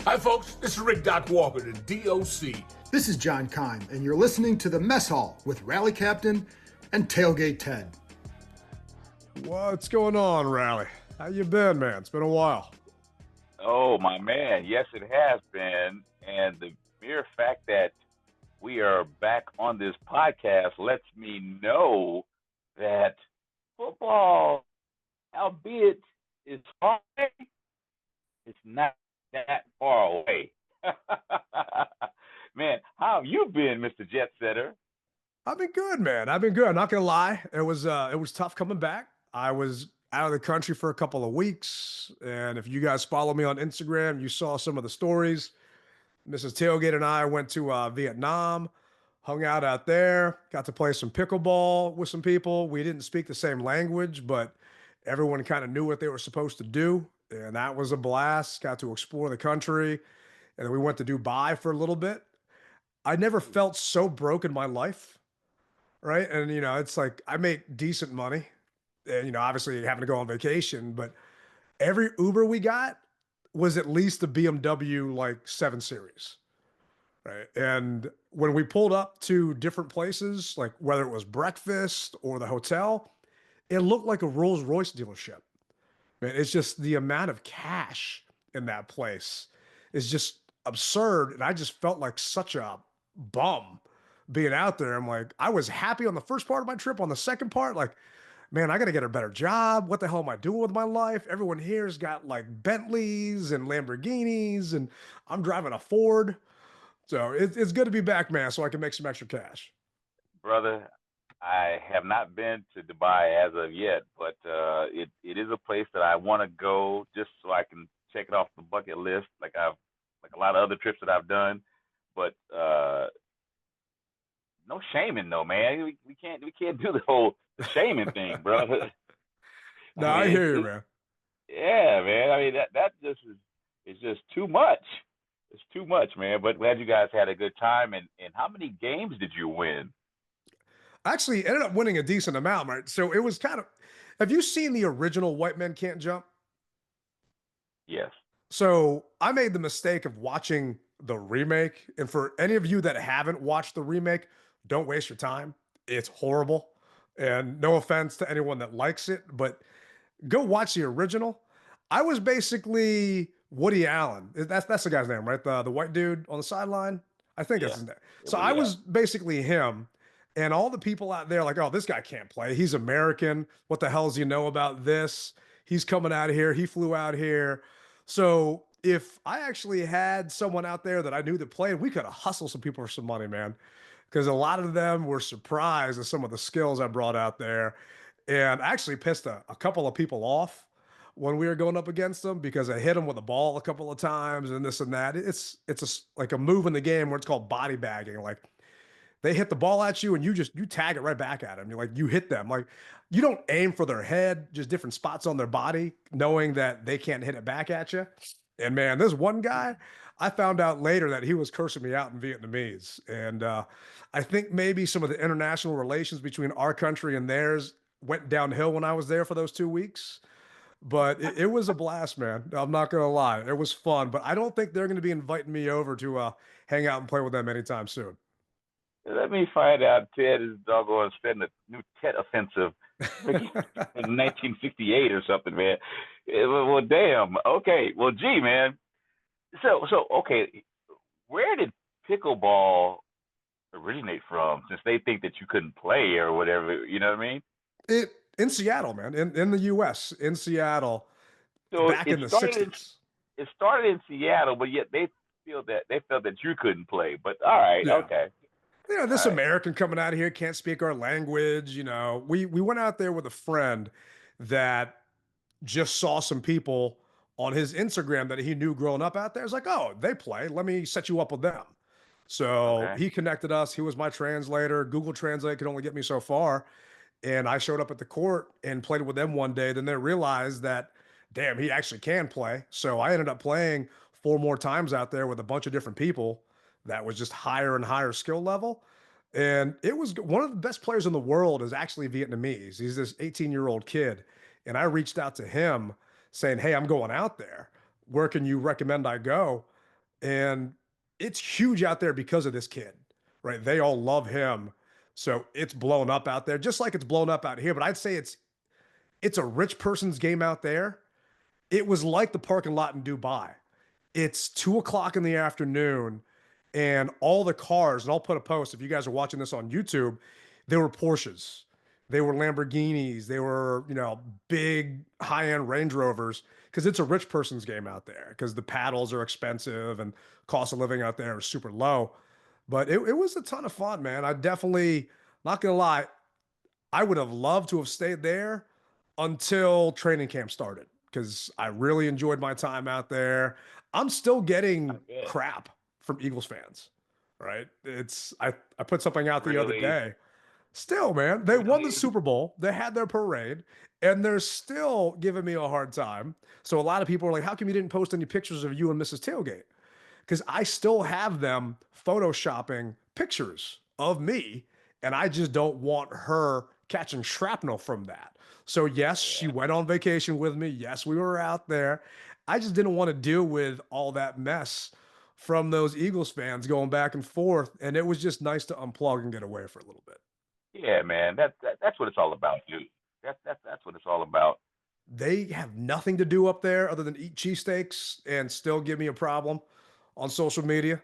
Hi, folks. This is Rick Doc Walker, the DOC. This is John Kime, and you're listening to the Mess Hall with Rally Captain and Tailgate Ted. What's going on, Rally? How you been, man? It's been a while. Oh, my man. Yes, it has been. And the mere fact that we are back on this podcast lets me know that football, albeit it's far away, it's not that far away. Man, how have you been, Mr. Jet Setter? I've been good, man. I've been good. I'm not gonna lie. It was tough coming back. I was out of the country for a couple of weeks, and if you guys follow me on Instagram, you saw some of the stories. Mrs. Tailgate and I went to Vietnam, hung out there, got to play some pickleball with some people. We didn't speak the same language, but everyone kind of knew what they were supposed to do, and that was a blast. Got to explore the country, and then we went to Dubai for a little bit. I never felt so broke in my life, right? And it's like I make decent money, and obviously having to go on vacation, but every Uber we got was at least a BMW like 7 Series, right? And when we pulled up to different places, like whether it was breakfast or the hotel, it looked like a Rolls Royce dealership. Man, it's just the amount of cash in that place is just absurd. And I just felt like such a bum being out there. I'm like, I was happy on the first part of my trip. On the second part, like, man, I got to get a better job. What the hell am I doing with my life? Everyone here's got like Bentleys and Lamborghinis, and I'm driving a Ford. So it's good to be back, man, so I can make some extra cash. Brother, I have not been to Dubai as of yet, but it is a place that I want to go just so I can check it off the bucket list, like a lot of other trips that I've done. But no shaming though, man. We can't do the shaming thing, bro. No, I hear you, man. Yeah, man. I mean that just is just too much. It's too much, man. But glad you guys had a good time. And how many games did you win? Actually ended up winning a decent amount, right? So it was kind of, have you seen the original White Men Can't Jump? Yes. So I made the mistake of watching the remake. And for any of you that haven't watched the remake, don't waste your time. It's horrible. And no offense to anyone that likes it, but go watch the original. I was basically Woody Allen. That's the guy's name, right? The white dude on the sideline. I think that's his name. So I was basically him. And all the people out there like, oh, this guy can't play. He's American. What the hell does he know about this? He's coming out of here. He flew out here. So if I actually had someone out there that I knew that played, we could have hustled some people for some money, man. Because a lot of them were surprised at some of the skills I brought out there. And I actually pissed a couple of people off when we were going up against them because I hit them with a ball a couple of times and this and that. It's like a move in the game where it's called body bagging. Like they hit the ball at you and you tag it right back at them. You're like, you hit them. Like you don't aim for their head, just different spots on their body, knowing that they can't hit it back at you. And man, this one guy, I found out later that he was cursing me out in Vietnamese. And I think maybe some of the international relations between our country and theirs went downhill when I was there for those 2 weeks. But it was a blast, man. I'm not going to lie. It was fun. But I don't think they're going to be inviting me over to hang out and play with them anytime soon. Let me find out Ted is doggone starting a new Ted offensive in 1968 or something, man. Well, damn. Okay. Well, gee, man. So okay. Where did pickleball originate from? Since they think that you couldn't play or whatever, you know what I mean? In Seattle, man, in the U.S., in Seattle, So back in the 60s. It started in Seattle, but yet they felt that you couldn't play. But all right, Yeah. okay. This All right. American coming out of here can't speak our language. We went out there with a friend that just saw some people on his Instagram that he knew growing up out there. It's like, oh, they play. Let me set you up with them. So Okay. he connected us. He was my translator. Google Translate could only get me so far. And I showed up at the court and played with them one day. Then they realized that, damn, he actually can play. So I ended up playing 4 more times out there with a bunch of different people that was just higher and higher skill level. And it was one of the best players in the world is actually Vietnamese. He's this 18-year-old kid. And I reached out to him saying, hey, I'm going out there. Where can you recommend I go? And it's huge out there because of this kid, right? They all love him. So it's blown up out there, just like it's blown up out here. But I'd say it's a rich person's game out there. It was like the parking lot in Dubai. It's 2 o'clock in the afternoon, and all the cars, and I'll put a post if you guys are watching this on YouTube, they were Porsches, they were Lamborghinis, they were, big high-end Range Rovers, because it's a rich person's game out there, because the paddles are expensive and cost of living out there is super low. But it was a ton of fun, man. I definitely, not gonna lie, I would have loved to have stayed there until training camp started because I really enjoyed my time out there. I'm still I getting bet. crap from Eagles fans, right? I put something out the other Really, day. Still, man, they won the really. Super Bowl. They had their parade, and they're still giving me a hard time. So a lot of people are like, "How come you didn't post any pictures of you and Mrs. Tailgate?" Because I still have them photoshopping pictures of me, and I just don't want her catching shrapnel from that. So, yes, she Yeah. went on vacation with me. Yes, we were out there. I just didn't want to deal with all that mess from those Eagles fans going back and forth. And it was just nice to unplug and get away for a little bit. Yeah, man. That's what it's all about, dude. That's what it's all about. They have nothing to do up there other than eat cheesesteaks and still give me a problem on social media.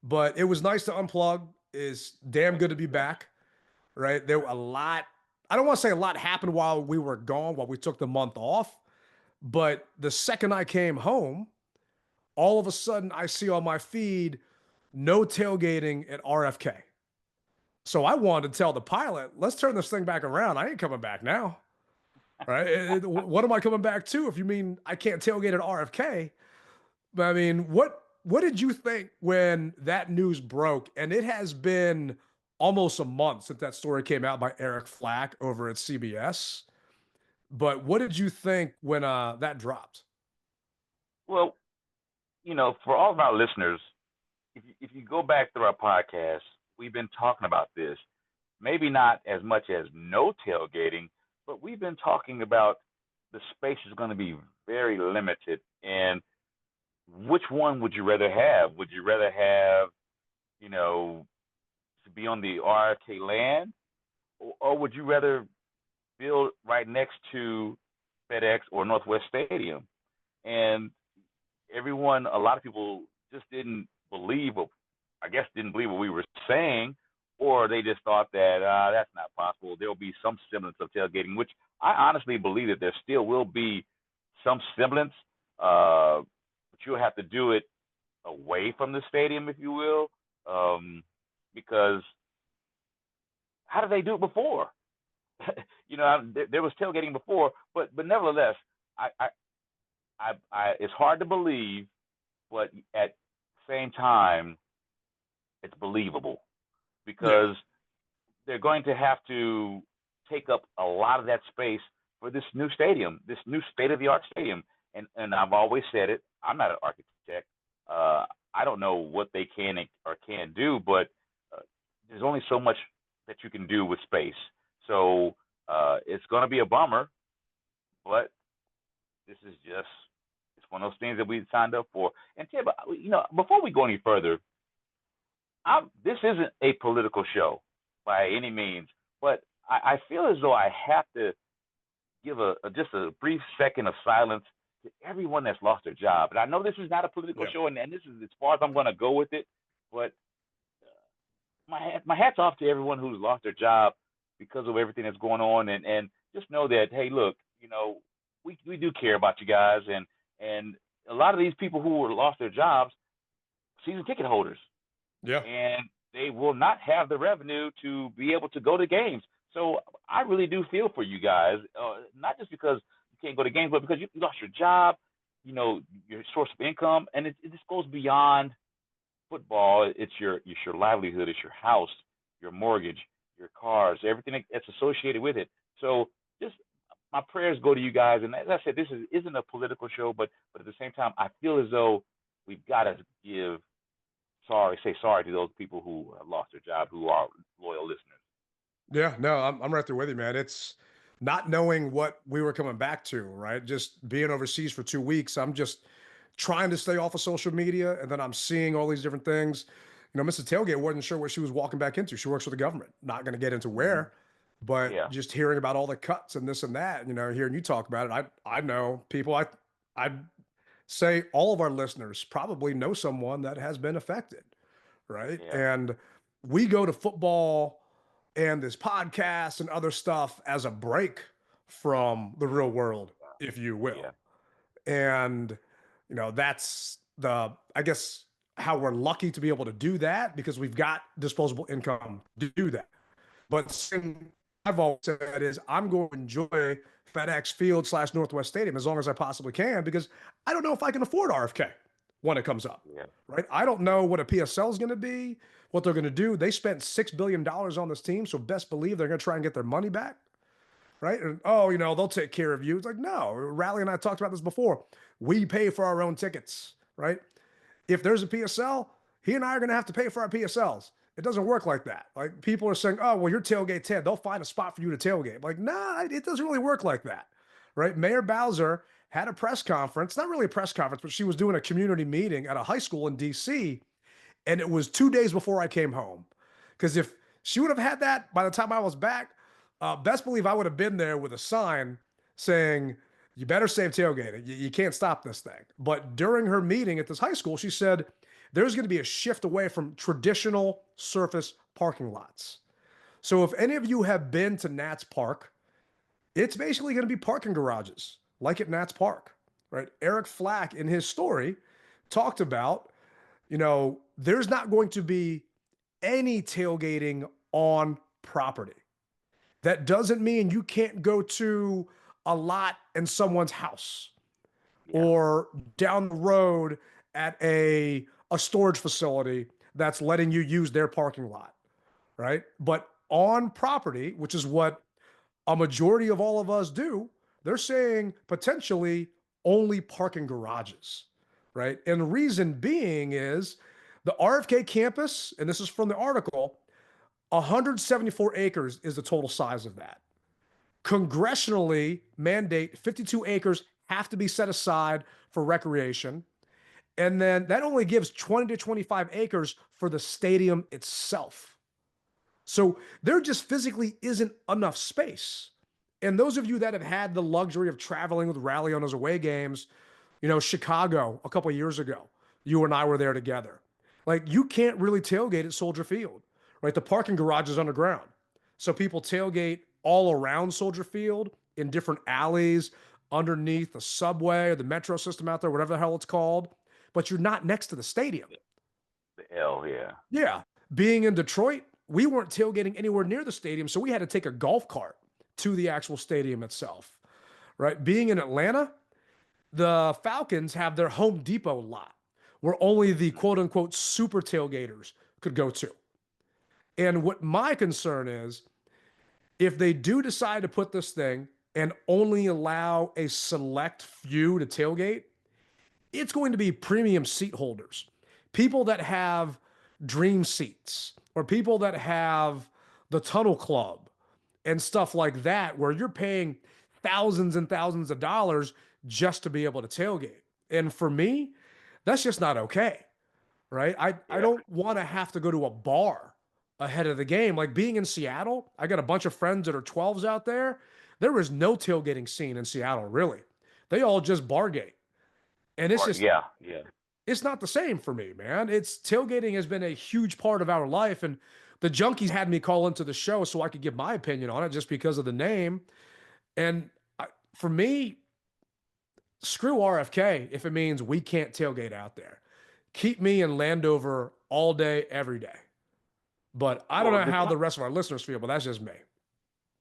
But it was nice to unplug. Is damn good to be back, right? There were a lot. I don't want to say a lot happened while we were gone, while we took the month off. But the second I came home, all of a sudden I see on my feed no tailgating at RFK. So I wanted to tell the pilot, let's turn this thing back around. I ain't coming back now. Right? What am I coming back to if you mean I can't tailgate at RFK? But I mean, what did you think when that news broke? And it has been almost a month since that story came out by Eric Flack over at CBS. But what did you think when that dropped? Well, for all of our listeners, if you go back through our podcast, we've been talking about this. Maybe not as much as no tailgating, but we've been talking about the space is going to be very limited. And which one would you rather have? Would you rather have, you know, to be on the RFK land, or would you rather build right next to FedEx or Northwest Stadium? And a lot of people just didn't believe what, I guess, didn't believe what we were saying, or they just thought that that's not possible. There'll be some semblance of tailgating, which I honestly believe that there still will be some semblance, but you'll have to do it away from the stadium, if you will, because how did they do it before? There was tailgating before, but nevertheless, I, I it's hard to believe, but at the same time, it's believable Yeah. because they're going to have to take up a lot of that space for this new stadium, this new state of the art stadium. And I've always said it. I'm not an architect. I don't know what they can or can't do, but uh, there's only so much that you can do with space. So it's going to be a bummer, but this is just it's one of those things that we signed up for. And Tim, before we go any further, this isn't a political show by any means, but I feel as though I have to give just a brief second of silence to everyone that's lost their job. And I know this is not a political Yeah. show, and this is as far as I'm going to go with it. But my hat's off to everyone who's lost their job because of everything that's going on, and just know that, hey, look, we do care about you guys, and a lot of these people who were lost their jobs, season ticket holders, Yeah. and they will not have the revenue to be able to go to games. So I really do feel for you guys, not just because you can't go to games, but because you lost your job, your source of income, and it just goes beyond football. It's your livelihood, it's your house, your mortgage, your cars, everything that's associated with it. So just my prayers go to you guys. And as I said, isn't a political show, but at the same time, I feel as though we've got to say sorry to those people who have lost their job, who are loyal listeners. Yeah, no, I'm right there with you, man. It's not knowing what we were coming back to, right? Just being overseas for 2 weeks. I'm just trying to stay off of social media, and then I'm seeing all these different things. Mrs. Tailgate wasn't sure what she was walking back into. She works for the government. Not going to get into where, but Yeah. just hearing about all the cuts and this and that, hearing you talk about it, I know people. I'd say all of our listeners probably know someone that has been affected, right? Yeah. And we go to football and this podcast and other stuff as a break from the real world, if you will. Yeah. And that's I guess how we're lucky to be able to do that, because we've got disposable income to do that. But something I've always said is I'm going to enjoy FedEx Field / Northwest Stadium as long as I possibly can, because I don't know if I can afford RFK when it comes up. Yeah. Right? I don't know what a PSL is going to be, what they're going to do. They spent $6 billion on this team, so best believe they're going to try and get their money back. Right? And they'll take care of you. It's like, no, Rally and I talked about this before. We pay for our own tickets, right? If there's a PSL, he and I are going to have to pay for our PSLs. It doesn't work like that. Like, people are saying, oh, well, you're Tailgate Ted. They'll find a spot for you to tailgate. Like, nah, it doesn't really work like that, right? Mayor Bowser had a press conference, not really a press conference, but she was doing a community meeting at a high school in DC. And it was 2 days before I came home. Because if she would have had that by the time I was back, best believe I would have been there with a sign saying, you better save tailgating. You can't stop this thing. But during her meeting at this high school, she said, there's going to be a shift away from traditional surface parking lots. So if any of you have been to Nats Park, it's basically going to be parking garages like at Nats Park, right? Eric Flack in his story talked about, there's not going to be any tailgating on property. That doesn't mean you can't go to a lot in someone's house or down the road at a storage facility that's letting you use their parking lot, right? But on property, which is what a majority of all of us do, they're saying potentially only parking garages, right? And the reason being is the RFK campus, and this is from the article, 174 acres is the total size of that. Congressionally mandate 52 acres have to be set aside for recreation. And then that only gives 20 to 25 acres for the stadium itself. So there just physically isn't enough space. And those of you that have had the luxury of traveling with Rally on those away games, Chicago a couple of years ago, you and I were there together. Like, you can't really tailgate at Soldier Field, right? The parking garage is underground. So people tailgate all around Soldier Field in different alleys underneath the subway or the metro system out there, whatever the hell it's called. But you're not next to the stadium. The L, yeah. Yeah. Being in Detroit, we weren't tailgating anywhere near the stadium, so we had to take a golf cart to the actual stadium itself, right? Being in Atlanta, the Falcons have their Home Depot lot where only the quote unquote super tailgaters could go to. And what my concern is, if they do decide to put this thing and only allow a select few to tailgate, it's going to be premium seat holders, people that have dream seats or people that have the tunnel club and stuff like that, where you're paying thousands and thousands of dollars just to be able to tailgate. And for me, that's just not okay, right? I don't want to have to go to a bar ahead of the game. Like, being in Seattle, I got a bunch of friends that are 12s out there. There was no tailgating scene in Seattle, really. They all just bargate. And it's just, it's not the same for me, man. Tailgating has been a huge part of our life. And the Junkies had me call into the show so I could give my opinion on it just because of the name. And for me, screw RFK if it means we can't tailgate out there. Keep me in Landover all day, every day. But I don't know how the rest of our listeners feel, but that's just me.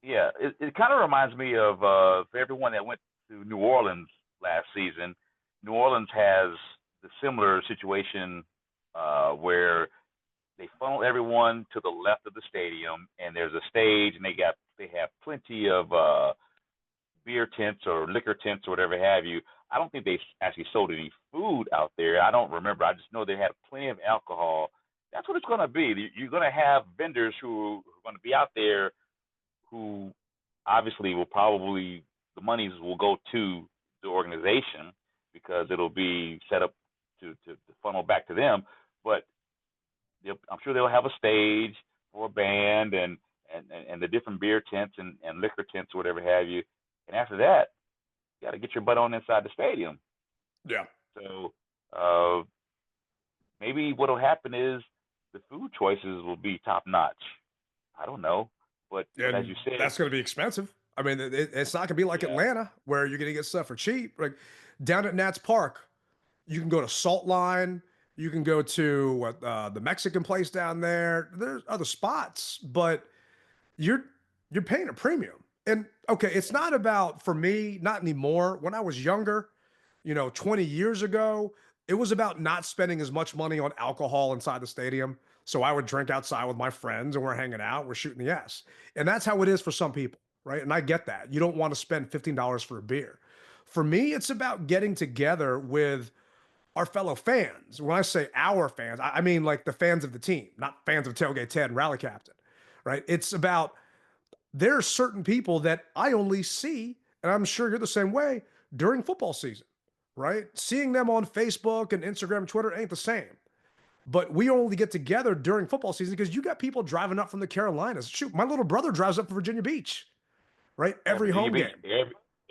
Yeah, it kind of reminds me of for everyone that went to New Orleans last season. New Orleans has the similar situation where they funnel everyone to the left of the stadium, and there's a stage, and they have plenty of beer tents or liquor tents or whatever have you. I don't think they actually sold any food out there. I don't remember. I just know they had plenty of alcohol. That's what it's going to be. You're going to have vendors who are going to be out there who obviously will probably, the monies will go to the organization because it'll be set up to funnel back to them. But I'm sure they'll have a stage for a band and the different beer tents and liquor tents or whatever have you. And after that, you got to get your butt on inside the stadium. Yeah. So maybe what'll happen is the food choices will be top notch. I don't know, but as you said, that's going to be expensive. I mean, it's not going to be like Atlanta where you're going to get stuff for cheap. Like down at Nats Park, you can go to Salt Line. You can go to the Mexican place down there. There's other spots, but you're paying a premium. And okay, it's not about, for me, not anymore. When I was younger, 20 years ago, it was about not spending as much money on alcohol inside the stadium. So I would drink outside with my friends and we're hanging out, we're shooting the S. And that's how it is for some people, right? And I get that. You don't want to spend $15 for a beer. For me, it's about getting together with our fellow fans. When I say our fans, I mean like the fans of the team, not fans of Tailgate Ted and Rally Captain, right? It's about, there are certain people that I only see, and I'm sure you're the same way, during football season, right? Seeing them on Facebook and Instagram and Twitter ain't the same. But we only get together during football season because you got people driving up from the Carolinas. Shoot, my little brother drives up from Virginia Beach, right? Every home game.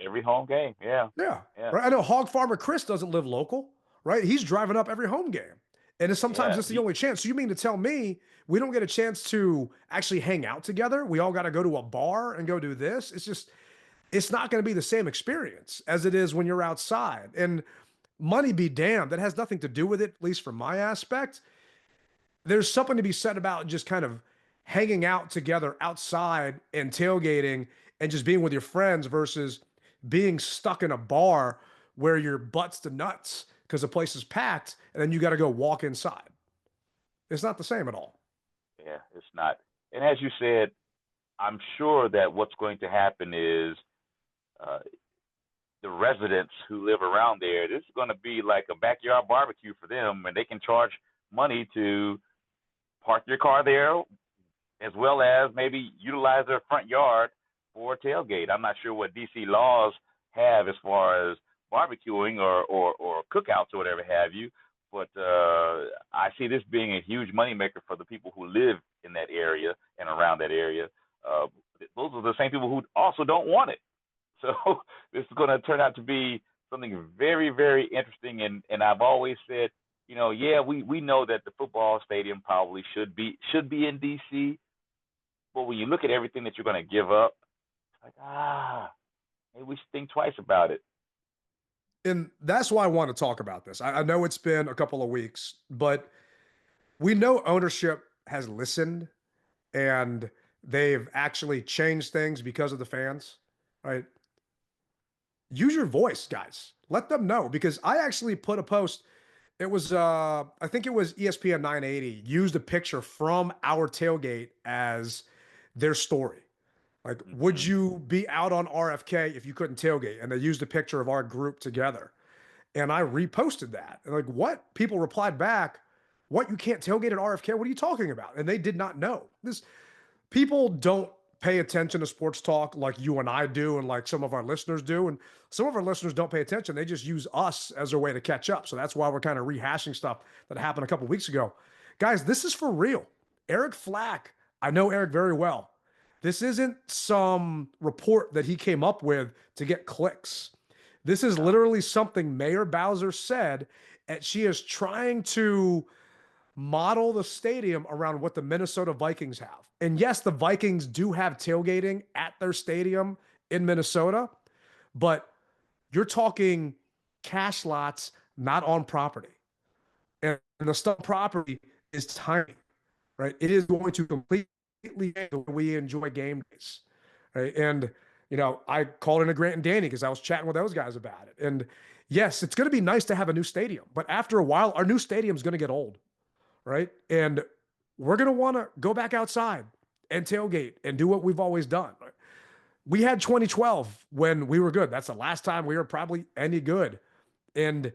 Every home game, yeah. Yeah. Right. I know Hog Farmer Chris doesn't live local, right? He's driving up every home game. And it's sometimes it's the only chance. So you mean to tell me we don't get a chance to actually hang out together? We all got to go to a bar and go do this? It's not going to be the same experience as it is when you're outside. And money be damned, that has nothing to do with it, at least from my aspect. There's something to be said about just kind of hanging out together outside and tailgating and just being with your friends versus being stuck in a bar where your butt's to nuts because the place is packed and then you got to go walk inside. It's not the same at all. Yeah, it's not. And as you said, I'm sure that what's going to happen is the residents who live around there, this is going to be like a backyard barbecue for them, and they can charge money to park your car there as well as maybe utilize their front yard for a tailgate. I'm not sure what DC laws have as far as barbecuing or cookouts or whatever have you, but I see this being a huge moneymaker for the people who live in that area and around that area. Those are the same people who also don't want it. So this is going to turn out to be something very, very interesting. And I've always said, we know that the football stadium probably should be in DC, but when you look at everything that you're going to give up, it's like, maybe we should think twice about it. And that's why I want to talk about this. I know it's been a couple of weeks, but we know ownership has listened and they've actually changed things because of the fans, right? Use your voice, guys. Let them know, because I actually put a post. It was, I think it was ESPN 980 used a picture from our tailgate as their story. Like, would you be out on RFK if you couldn't tailgate? And they used a picture of our group together. And I reposted that. And like, what? People replied back, what? You can't tailgate at RFK? What are you talking about? And they did not know. People don't pay attention to sports talk like you and I do and like some of our listeners do. And some of our listeners don't pay attention. They just use us as a way to catch up. So that's why we're kind of rehashing stuff that happened a couple of weeks ago. Guys, this is for real. Eric Flack, I know Eric very well. This isn't some report that he came up with to get clicks. This is literally something Mayor Bowser said, and she is trying to model the stadium around what the Minnesota Vikings have. And yes, the Vikings do have tailgating at their stadium in Minnesota, but you're talking cash lots, not on property. And the stuff property is tiny, right? It is going to completely change the way we enjoy game days, right? And, I called in a Grant and Danny because I was chatting with those guys about it. And yes, it's going to be nice to have a new stadium, but after a while, our new stadium is going to get old. Right. And we're going to want to go back outside and tailgate and do what we've always done. We had 2012 when we were good. That's the last time we were probably any good. And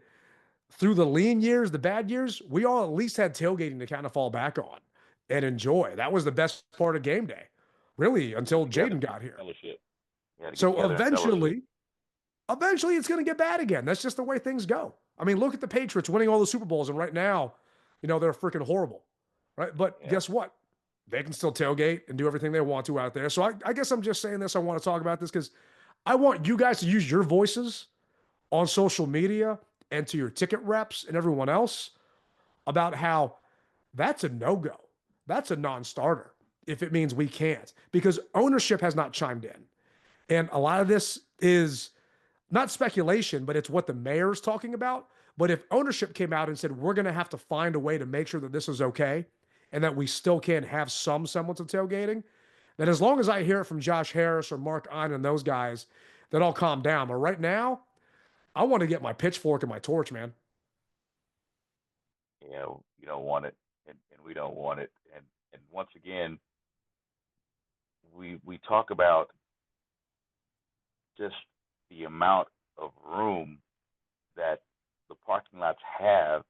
through the lean years, the bad years, we all at least had tailgating to kind of fall back on and enjoy. That was the best part of game day, really, until Jaden got here. So eventually it's going to get bad again. That's just the way things go. I mean, look at the Patriots winning all the Super Bowls, and right now, they're freaking horrible, right? But Yeah. guess what? They can still tailgate and do everything they want to out there. So I guess I'm just saying this. I want to talk about this because I want you guys to use your voices on social media and to your ticket reps and everyone else about how that's a no-go. That's a non-starter if it means we can't, because ownership has not chimed in. And a lot of this is not speculation, but it's what the mayor's talking about. But if ownership came out and said, we're going to have to find a way to make sure that this is okay and that we still can have some semblance of tailgating, then as long as I hear it from Josh Harris or Mark Ein and those guys, then I'll calm down. But right now, I want to get my pitchfork and my torch, man. You don't want it, and we don't want it. And once again, we talk about just the amount of room that the parking lots have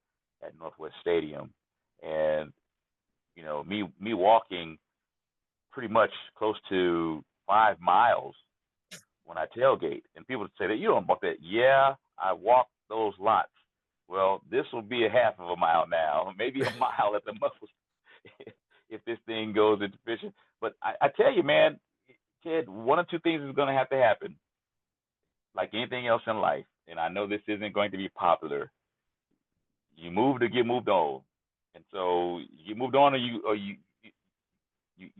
at Northwest Stadium, and me walking pretty much close to 5 miles when I tailgate, and people say that you don't walk that. Yeah, I walk those lots. Well, this will be a half of a mile now, maybe a mile at the most, if this thing goes into fishing. But I tell you, man, Ted, one or two things is going to have to happen, like anything else in life. And I know this isn't going to be popular. You move to get moved on, and so you moved on, or you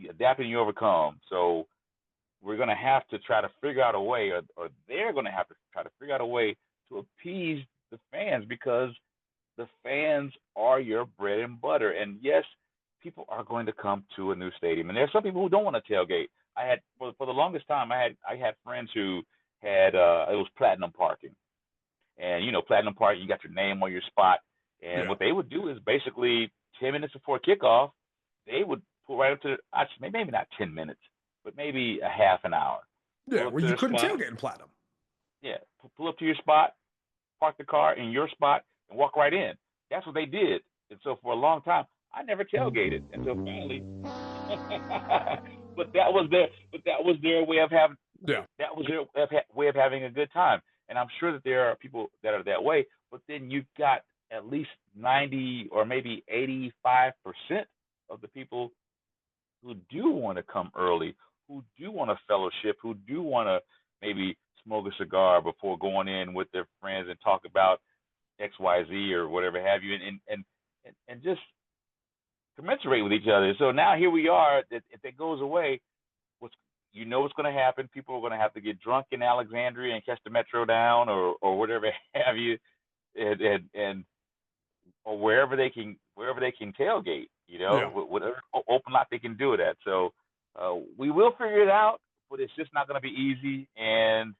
adapt and you overcome. So we're going to have to try to figure out a way, or they're going to have to try to figure out a way to appease the fans, because the fans are your bread and butter. And yes, people are going to come to a new stadium, and there's some people who don't want to tailgate. I had for the longest time, I had friends who had it was platinum parking, and platinum parking, you got your name on your spot, and Yeah. what they would do is basically 10 minutes before kickoff, they would pull right up to maybe not 10 minutes, but maybe a half an hour. Yeah, Pull up where to you their couldn't spot. tailgate in Platinum. Yeah, pull up to your spot, park the car in your spot, and walk right in. That's what they did. And so for a long time, I never tailgated until finally. But that was their way of having. Yeah. That was their way of having a good time. And I'm sure that there are people that are that way. But then you've got at least 90 or maybe 85% of the people who do want to come early, who do want to fellowship, who do want to maybe smoke a cigar before going in with their friends and talk about XYZ or whatever have you, and just commensurate with each other. So now here we are. If it goes away, what's going to happen? People are going to have to get drunk in Alexandria and catch the metro down, or whatever have you, and or wherever they can tailgate. Yeah. Whatever open lot they can do it at. So we will figure it out, but it's just not going to be easy, and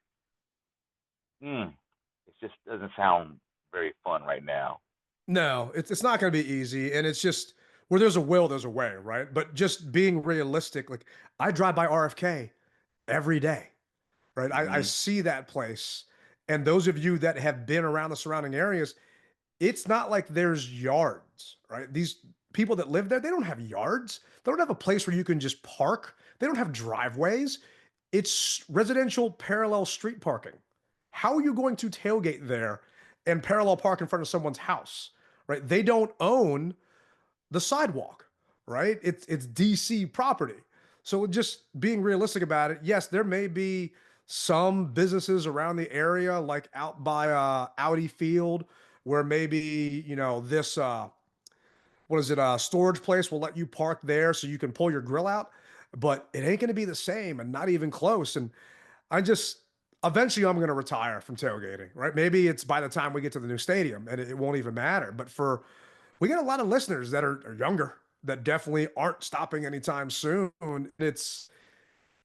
it just doesn't sound very fun right now. No, it's not going to be easy, and it's just where there's a will, there's a way, right? But just being realistic, like I drive by RFK every day, right? I Mm-hmm. see that place, and those of you that have been around the surrounding areas, it's not like there's yards, right? These people that live there, they don't have yards. They don't have a place where you can just park. They don't have driveways. It's residential parallel street parking. How are you going to tailgate there and parallel park in front of someone's house, right? They don't own the sidewalk, right? It's DC property. So just being realistic about it, yes, there may be some businesses around the area, like out by Audi Field, where maybe this what is it, storage place will let you park there so you can pull your grill out, but it ain't going to be the same and not even close. And I just eventually I'm going to retire from tailgating, right? Maybe it's by the time we get to the new stadium and it won't even matter. But we got a lot of listeners that are younger that definitely aren't stopping anytime soon. It's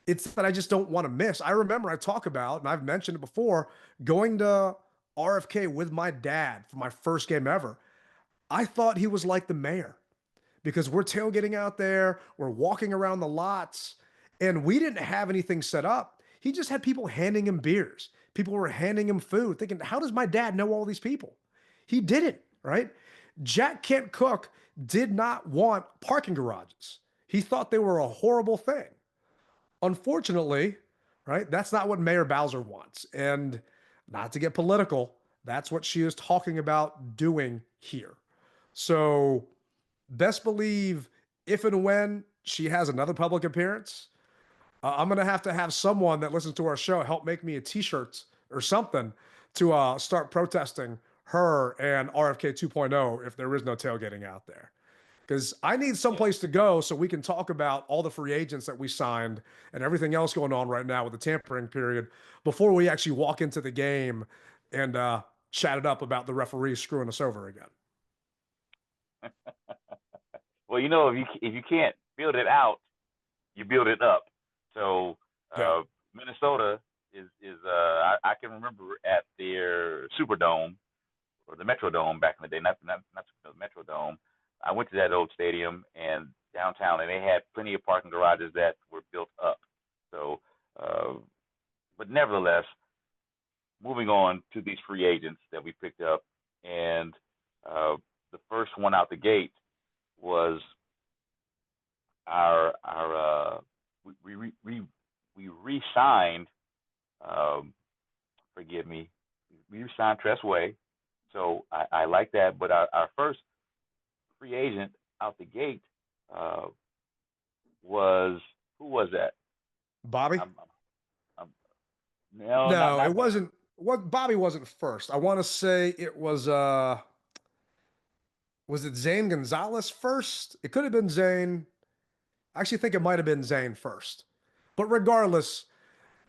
that I just don't want to miss. I remember I talk about, and I've mentioned it before, going to RFK with my dad for my first game ever. I thought he was like the mayor because we're tailgating out there, we're walking around the lots, and we didn't have anything set up. He just had people handing him beers. People were handing him food, thinking, how does my dad know all these people? He didn't, right? Jack Kent Cook did not want parking garages. He thought they were a horrible thing. Unfortunately, right, that's not what Mayor Bowser wants. And not to get political, that's what she is talking about doing here. So best believe if and when she has another public appearance, I'm going to have someone that listens to our show help make me a t-shirt or something to start protesting her and RFK 2.0 if there is no tailgating out there. Because I need someplace to go so we can talk about all the free agents that we signed and everything else going on right now with the tampering period before we actually walk into the game and chat it up about the referees screwing us over again. Well, if you can't build it out, you build it up. So Yeah. Minnesota is I can remember at their Superdome or the Metrodome back in the day, not the Metrodome. I went to that old stadium and downtown, and they had plenty of parking garages that were built up. So, but nevertheless, moving on to these free agents that we picked up, and the first one out the gate was our we re-signed. Forgive me, we re-signed Tressway, so I like that. But our first free agent out the gate was who was that? Bobby? No, No, not it wasn't. What Bobby wasn't first. I want to say it was it Zane Gonzalez first? It could have been Zane. I actually think it might have been Zane first. But regardless,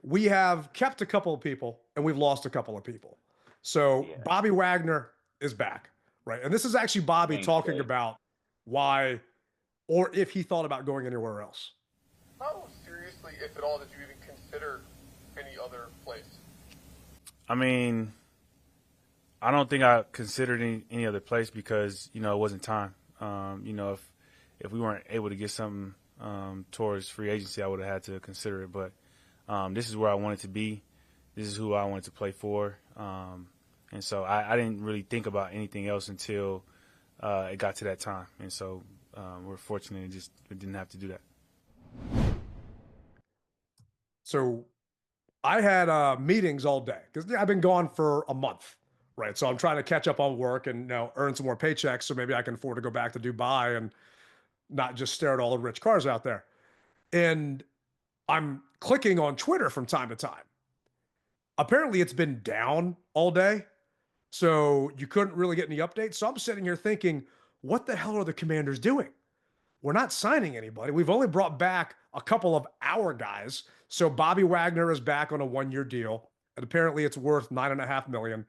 we have kept a couple of people and we've lost a couple of people. So yeah. Bobby Wagner is back, right? And this is actually Bobby talking about why or if he thought about going anywhere else. How seriously, if at all, did you even consider any other place? I mean, I don't think I considered any other place because, it wasn't time. If we weren't able to get something towards free agency, I would have had to consider it. But this is where I wanted to be. This is who I wanted to play for. And so I didn't really think about anything else until it got to that time. And so we're fortunate we didn't have to do that. So I had meetings all day because I've been gone for a month, right? So I'm trying to catch up on work and earn some more paychecks so maybe I can afford to go back to Dubai and not just stare at all the rich cars out there. And I'm clicking on Twitter from time to time. Apparently it's been down all day, so you couldn't really get any updates. So I'm sitting here thinking, what the hell are the Commanders doing? We're not signing anybody. We've only brought back a couple of our guys. So Bobby Wagner is back on a 1-year deal, and apparently it's worth $9.5 million.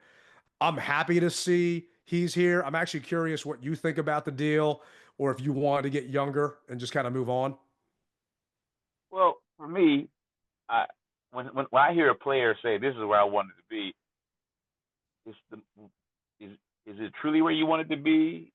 I'm happy to see he's here. I'm actually curious what you think about the deal, or if you want to get younger and just kind of move on. Well, for me, when I hear a player say, "This is where I wanted to be," is it truly where you wanted to be,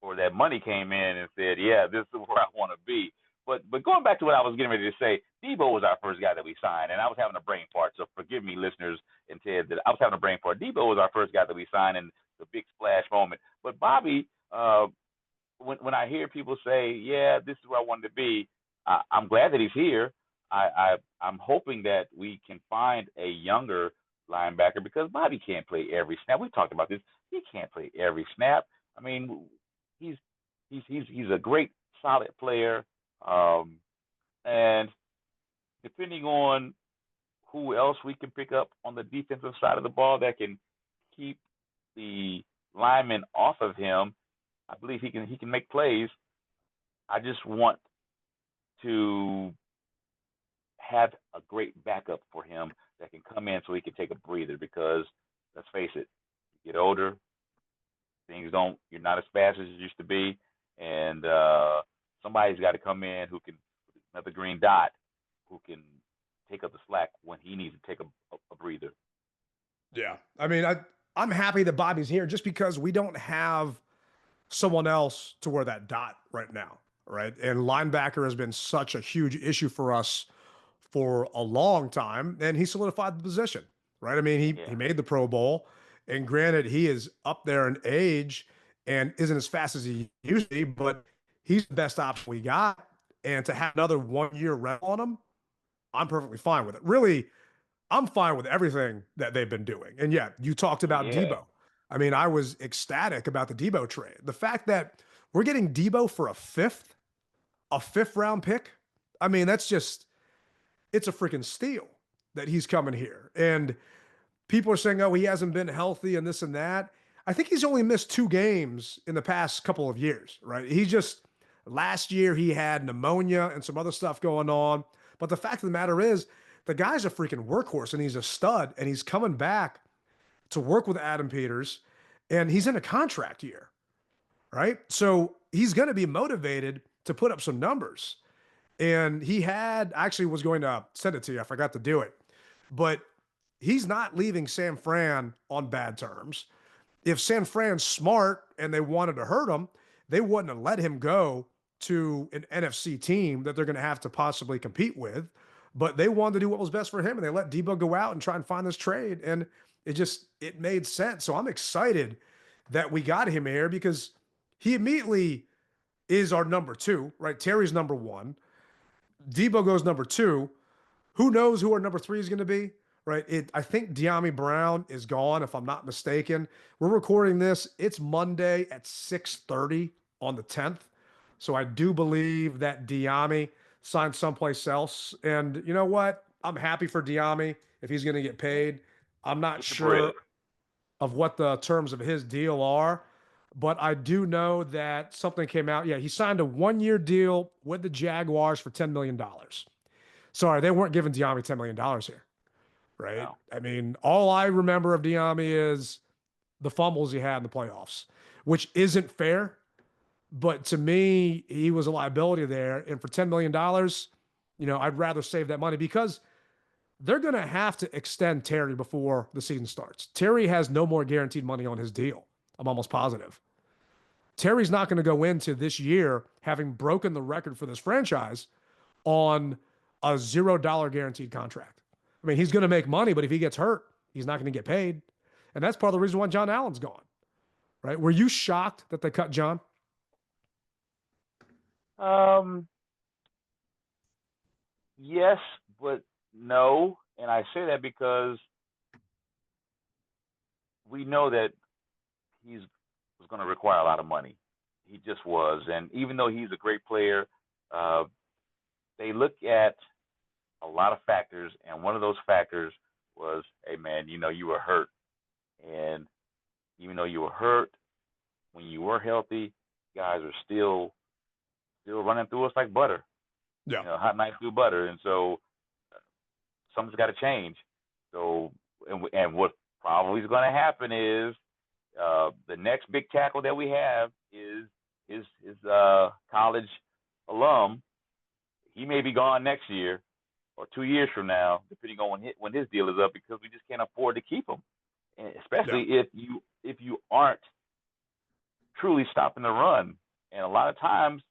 or that money came in and said, "Yeah, this is where I want to be"? But going back to what I was getting ready to say, Debo was our first guy that we signed, and I was having a brain fart. So forgive me, listeners and Ted, that I was having a brain fart. Debo was our first guy that we signed in the big splash moment. But Bobby, when I hear people say, "Yeah, this is where I wanted to be," I'm glad that he's here. I'm hoping that we can find a younger linebacker because Bobby can't play every snap. We talked about this. He can't play every snap. I mean, he's a great, solid player. And depending on who else we can pick up on the defensive side of the ball that can keep the linemen off of him, I believe he can make plays. I just want to have a great backup for him that can come in so he can take a breather because let's face it, you get older, you're not as fast as you used to be, and somebody's got to come in who can, another green dot, who can take up the slack when he needs to take a breather. Yeah. I mean, I'm happy that Bobby's here just because we don't have someone else to wear that dot right now, right? And linebacker has been such a huge issue for us for a long time, and he solidified the position, right? I mean, he made the Pro Bowl, and granted, he is up there in age and isn't as fast as he used to be, but he's the best option we got. And to have another 1-year rent on him, I'm perfectly fine with it. Really, I'm fine with everything that they've been doing. And yeah, you talked about Yeah. Debo. I mean, I was ecstatic about the Debo trade. The fact that we're getting Debo for a fifth round pick. I mean, it's a freaking steal that he's coming here. And people are saying, oh, he hasn't been healthy and this and that. I think he's only missed 2 games in the past couple of years, right? Last year he had pneumonia and some other stuff going on. But the fact of the matter is, the guy's a freaking workhorse and he's a stud and he's coming back to work with Adam Peters and he's in a contract year, right? So he's going to be motivated to put up some numbers. And actually was going to send it to you. I forgot to do it. But he's not leaving San Fran on bad terms. If San Fran's smart and they wanted to hurt him, they wouldn't have let him go to an NFC team that they're going to have to possibly compete with. But they wanted to do what was best for him, and they let Debo go out and try and find this trade. And it made sense. So I'm excited that we got him here because he immediately is our number 2, right? Terry's number 1. Debo goes number 2. Who knows who our number 3 is going to be, right? I think De'Ami Brown is gone, if I'm not mistaken. We're recording this. It's Monday at 6:30 on the 10th. So I do believe that De'Ami signed someplace else. And you know what? I'm happy for De'Ami if he's going to get paid. I'm not sure of what the terms of his deal are, but I do know that something came out. Yeah, he signed a 1-year deal with the Jaguars for $10 million. Sorry, they weren't giving De'Ami $10 million here, right? No. I mean, all I remember of De'Ami is the fumbles he had in the playoffs, which isn't fair. But to me, he was a liability there. And for $10 million, I'd rather save that money because they're going to have to extend Terry before the season starts. Terry has no more guaranteed money on his deal. I'm almost positive. Terry's not going to go into this year having broken the record for this franchise on a $0 guaranteed contract. I mean, he's going to make money, but if he gets hurt, he's not going to get paid. And that's part of the reason why John Allen's gone, right? Were you shocked that they cut John? Yes, but no. And I say that because we know that he was going to require a lot of money. He just was. And even though he's a great player, they look at a lot of factors. And one of those factors was, hey, man, you were hurt. And even though you were hurt, when you were healthy, guys are still running through us like butter. Yeah. Hot knife through butter. And so something's got to change. So, and what probably is going to happen is the next big tackle that we have is his college alum. He may be gone next year or 2 years from now, depending on when his deal is up, because we just can't afford to keep him, and especially if you aren't truly stopping the run. And a lot of times,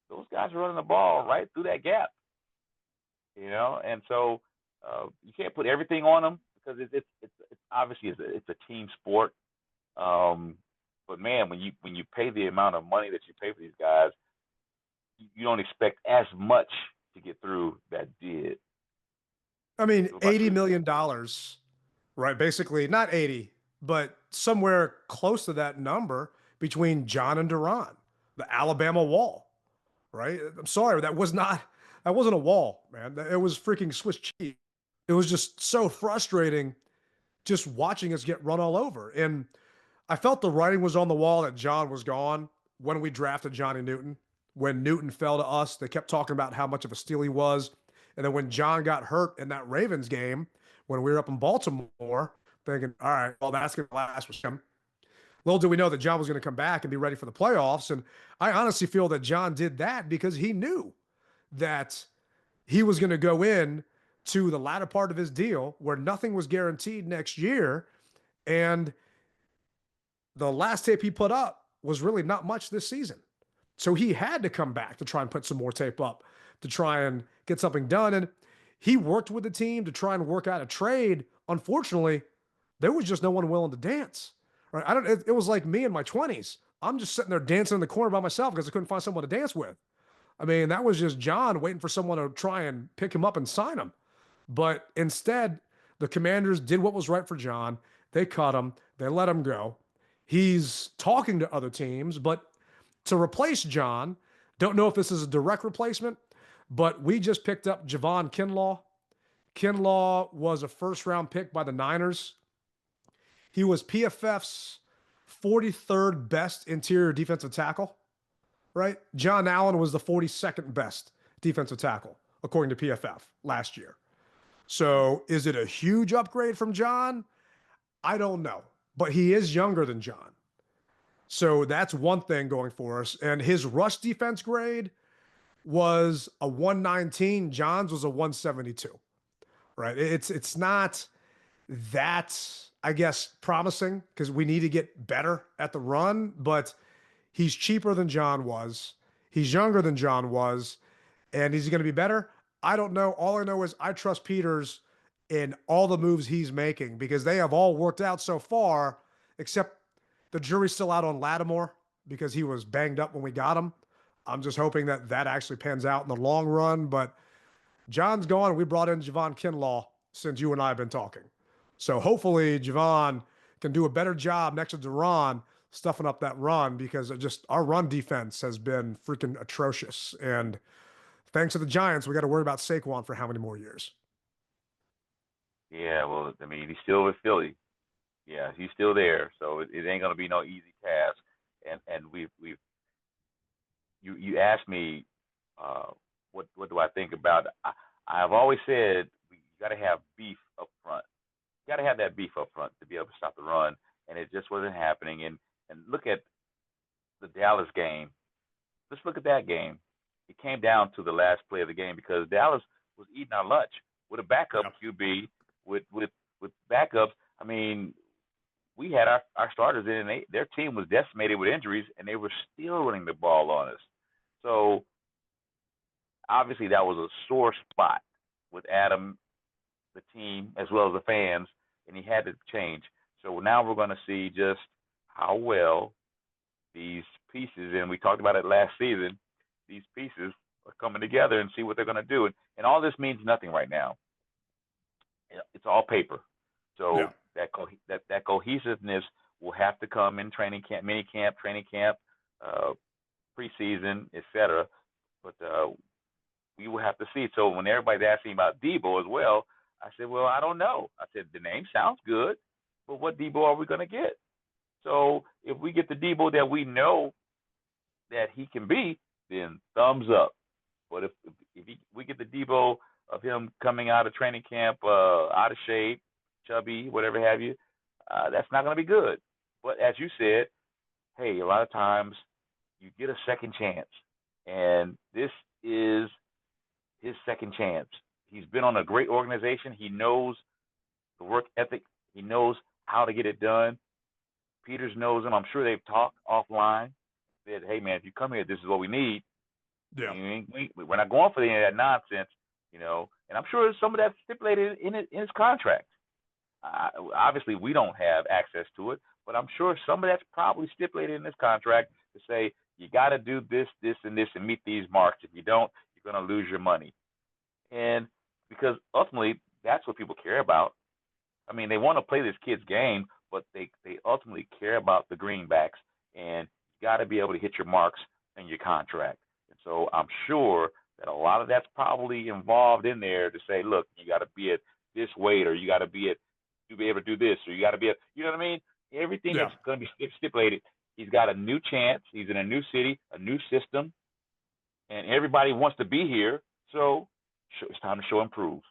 those guys are running the ball right through that gap, and so you can't put everything on them because it's obviously it's a team sport. But man, when you pay the amount of money that you pay for these guys, you don't expect as much to get through that did. I mean, $80 million, right? Basically, not 80, but somewhere close to that number between John and Duran, the Alabama wall, right? I'm sorry, that wasn't a wall, man. It was freaking Swiss cheese. It was just so frustrating just watching us get run all over. And I felt the writing was on the wall that John was gone when we drafted Johnny Newton. When Newton fell to us, they kept talking about how much of a steal he was. And then when John got hurt in that Ravens game, when we were up in Baltimore, thinking, all right, well, that's going to last with him. Little did we know that John was going to come back and be ready for the playoffs. And I honestly feel that John did that because he knew that he was going to go in to the latter part of his deal where nothing was guaranteed next year. And the last tape he put up was really not much this season. So he had to come back to try and put some more tape up to try and get something done. And he worked with the team to try and work out a trade. Unfortunately, there was just no one willing to dance. Right? It was like me in my 20s. I'm just sitting there dancing in the corner by myself because I couldn't find someone to dance with. I mean, that was just John waiting for someone to try and pick him up and sign him. But instead, The Commanders did what was right for John. They cut him. They let him go. He's talking to other teams, but to replace John, don't know if this is a direct replacement, but we just picked up Javon Kinlaw. Kinlaw was a first-round pick by the Niners. He was PFF's 43rd best interior defensive tackle, right? John Allen was the 42nd best defensive tackle, according to PFF last year. So is it a huge upgrade from John? I don't know, but he is younger than John. So that's one thing going for us. And his rush defense grade was a 119. John's was a 172, right? It's not that, I guess, promising because we need to get better at the run, but he's cheaper than John was. He's younger than John was. And is he going to be better? I don't know. All I know is I trust Peters in all the moves he's making because they have all worked out so far, except the jury's still out on Lattimore because he was banged up when we got him. I'm just hoping that that actually pans out in the long run. But John's gone. We brought in Javon Kinlaw since you and I have been talking. So hopefully Javon can do a better job next to Duran stuffing up that run because our run defense has been freaking atrocious. And thanks to the Giants, we got to worry about Saquon for how many more years? Yeah, well, I mean, he's still with Philly. Yeah, he's still there, so it ain't gonna be no easy task. And you asked me what do I think about? I've always said you got to have beef up front. You got to have that beef up front to be able to stop the run, and it just wasn't happening. And look at the Dallas game. Let's look at that game. It came down to the last play of the game because Dallas was eating our lunch with a backup QB with backups. I mean, we had our starters in, and their team was decimated with injuries, and they were still running the ball on us. So obviously that was a sore spot with Adam, the team, as well as the fans, and he had to change. So now we're going to see just how well these pieces, and we talked about it last season, these pieces are coming together and see what they're going to do. And all this means nothing right now. It's all paper. So that cohesiveness will have to come in training camp, mini camp, training camp, preseason, etc. But we will have to see. So when everybody's asking about Debo as well, I said, well, I don't know. I said, the name sounds good, but what Debo are we going to get? So if we get the Debo that we know that he can be, then thumbs up. But if we get the Debo of him coming out of training camp, out of shape, chubby, whatever have you, that's not going to be good. But as you said, hey, a lot of times you get a second chance, and this is his second chance. He's been on a great organization. He knows the work ethic. He knows how to get it done. Peters knows him. I'm sure they've talked offline. Said, hey, man, if you come here, this is what we need. Yeah. We're not going for any of that nonsense, And I'm sure some of that's stipulated in his contract. Obviously, we don't have access to it, but I'm sure some of that's probably stipulated in this contract to say you got to do this, this, and this, and meet these marks. If you don't, you're going to lose your money. And because ultimately, that's what people care about. I mean, they want to play this kid's game, but they ultimately care about the greenbacks, and you got to be able to hit your marks in your contract. And so I'm sure that a lot of that's probably involved in there to say, look, you got to be at this weight, or you got to be able to do this, or you got to be you know what I mean? Everything that's going to be stipulated. He's got a new chance. He's in a new city, a new system, and everybody wants to be here. So it's time to show and prove.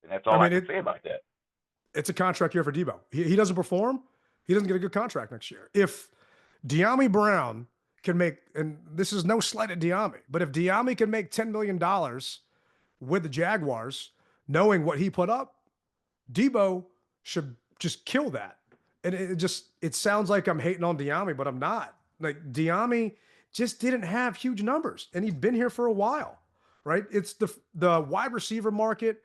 And that's all I can say about that. It's a contract year for Debo. He doesn't perform, he doesn't get a good contract next year. If De'Ami Brown can make, and this is no slight at De'Ami, but if De'Ami can make $10 million with the Jaguars, knowing what he put up, Debo should just kill that. And it sounds like I'm hating on De'Ami, but I'm not. Like, De'Ami just didn't have huge numbers, and he'd been here for a while, right? It's the wide receiver market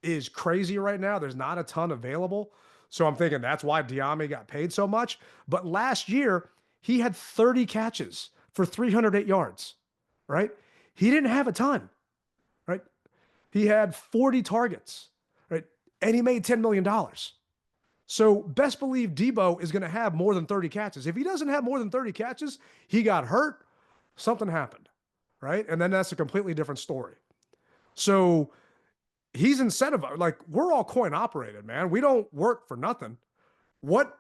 is crazy right now. There's not a ton available. So I'm thinking that's why De'Ami got paid so much. But last year, he had 30 catches for 308 yards, right? He didn't have a ton, right? He had 40 targets, right? and he made $10 million. So best believe Debo is going to have more than 30 catches. If he doesn't have more than 30 catches, he got hurt, something happened, right? And then that's a completely different story. So he's incentivized. Like, we're all coin operated, man. We don't work for nothing. What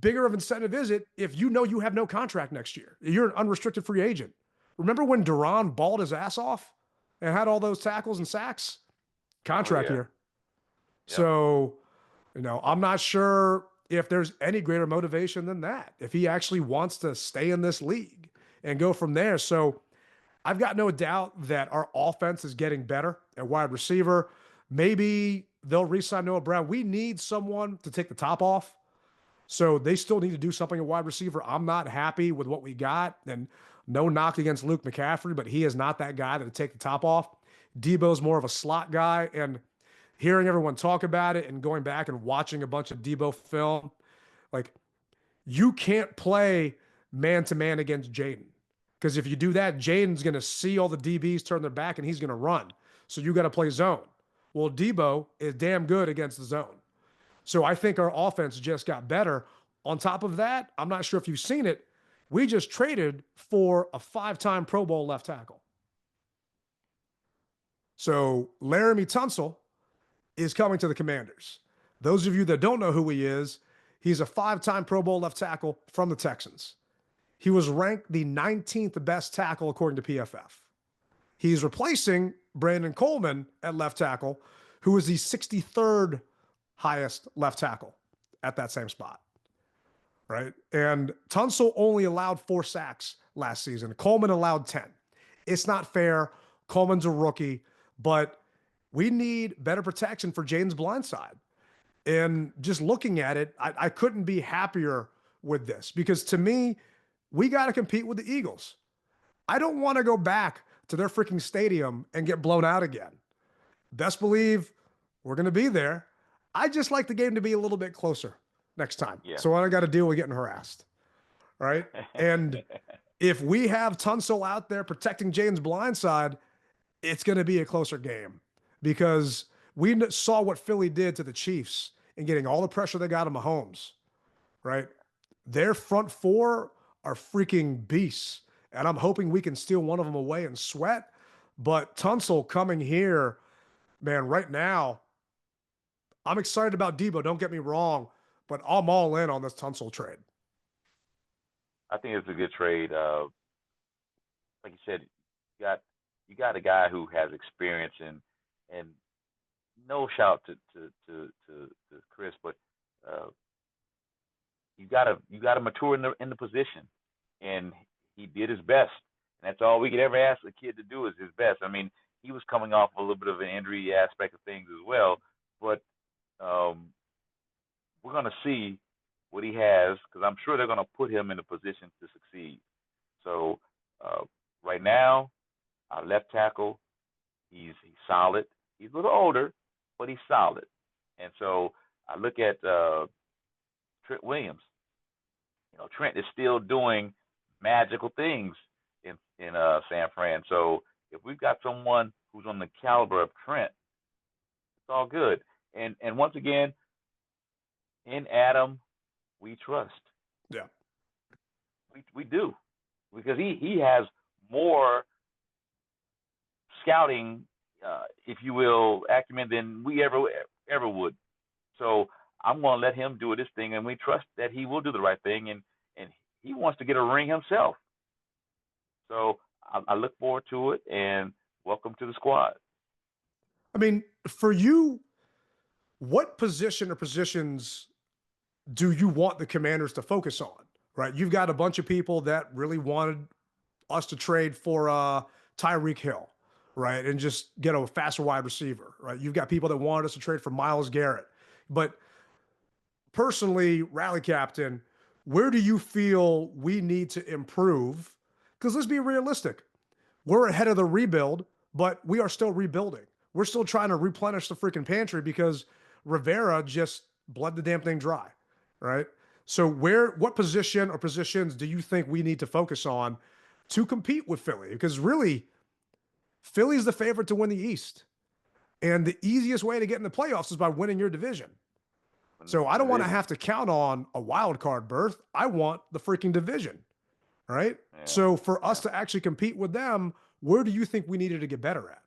bigger of incentive is it if you know you have no contract next year? You're an unrestricted free agent. Remember when Duran balled his ass off and had all those tackles and sacks? Contract year. Yep. So, I'm not sure if there's any greater motivation than that, if he actually wants to stay in this league and go from there. So I've got no doubt that our offense is getting better at wide receiver. Maybe they'll re-sign Noah Brown. We need someone to take the top off. So they still need to do something at wide receiver. I'm not happy with what we got. And no knock against Luke McCaffrey, but he is not that guy to take the top off. Debo's more of a slot guy. And hearing everyone talk about it and going back and watching a bunch of Debo film, like, you can't play man-to-man against Jaden. Because if you do that, Jaden's going to see all the DBs turn their back and he's going to run. So you got to play zone. Well, Debo is damn good against the zone. So I think our offense just got better. On top of that, I'm not sure if you've seen it, we just traded for a 5-time Pro Bowl left tackle. So Laramie Tunsil is coming to the Commanders. Those of you that don't know who he is, he's a 5-time Pro Bowl left tackle from the Texans. He was ranked the 19th best tackle according to PFF. He's replacing Brandon Coleman at left tackle, who was the 63rd highest left tackle at that same spot, right? And Tunsil only allowed 4 sacks last season. Coleman allowed 10. It's not fair. Coleman's a rookie, but we need better protection for Jaden's blindside. And just looking at it, I couldn't be happier with this, because to me, we got to compete with the Eagles. I don't want to go back to their freaking stadium and get blown out again. Best believe we're going to be there. I just like the game to be a little bit closer next time. Yeah. So I don't got to deal with getting harassed. All right. And if we have Tunsil out there protecting Jaden's blindside, it's going to be a closer game, because we saw what Philly did to the Chiefs and getting all the pressure they got on Mahomes, right? Their front four are freaking beasts. And I'm hoping we can steal one of them away and sweat. But Tunsil coming here, man, right now, I'm excited about Debo. Don't get me wrong, but I'm all in on this Tunsil trade. I think it's a good trade. Like you said, you got a guy who has experience, and no shout to Chris, but you gotta mature in the position, and he did his best. And that's all we could ever ask a kid to do, is his best. I mean, he was coming off a little bit of an injury aspect of things as well, but we're going to see what he has, because I'm sure they're going to put him in a position to succeed. So right now, our left tackle, he's solid. He's a little older, but he's solid. And so I look at Trent Williams. Trent is still doing magical things in San Fran. So if we've got someone who's on the caliber of Trent, it's all good. And once again, in Adam, we trust. Yeah. We do. Because he has more scouting, if you will, acumen than we ever would. So I'm going to let him do this thing, and we trust that he will do the right thing, and he wants to get a ring himself. So I look forward to it, and welcome to the squad. I mean, for you, what position or positions do you want the Commanders to focus on, right? You've got a bunch of people that really wanted us to trade for Tyreek Hill, right? And just get a faster wide receiver, right? You've got people that wanted us to trade for Myles Garrett. But personally, Rally Captain, where do you feel we need to improve? Because let's be realistic. We're ahead of the rebuild, but we are still rebuilding. We're still trying to replenish the freaking pantry because Rivera just bled the damn thing dry, right? So what position or positions do you think we need to focus on to compete with Philly? Because really, Philly's the favorite to win the East. And the easiest way to get in the playoffs is by winning your division. So I don't want to have to count on a wild card berth. I want the freaking division, right? Yeah. So for us to actually compete with them, where do you think we needed to get better at?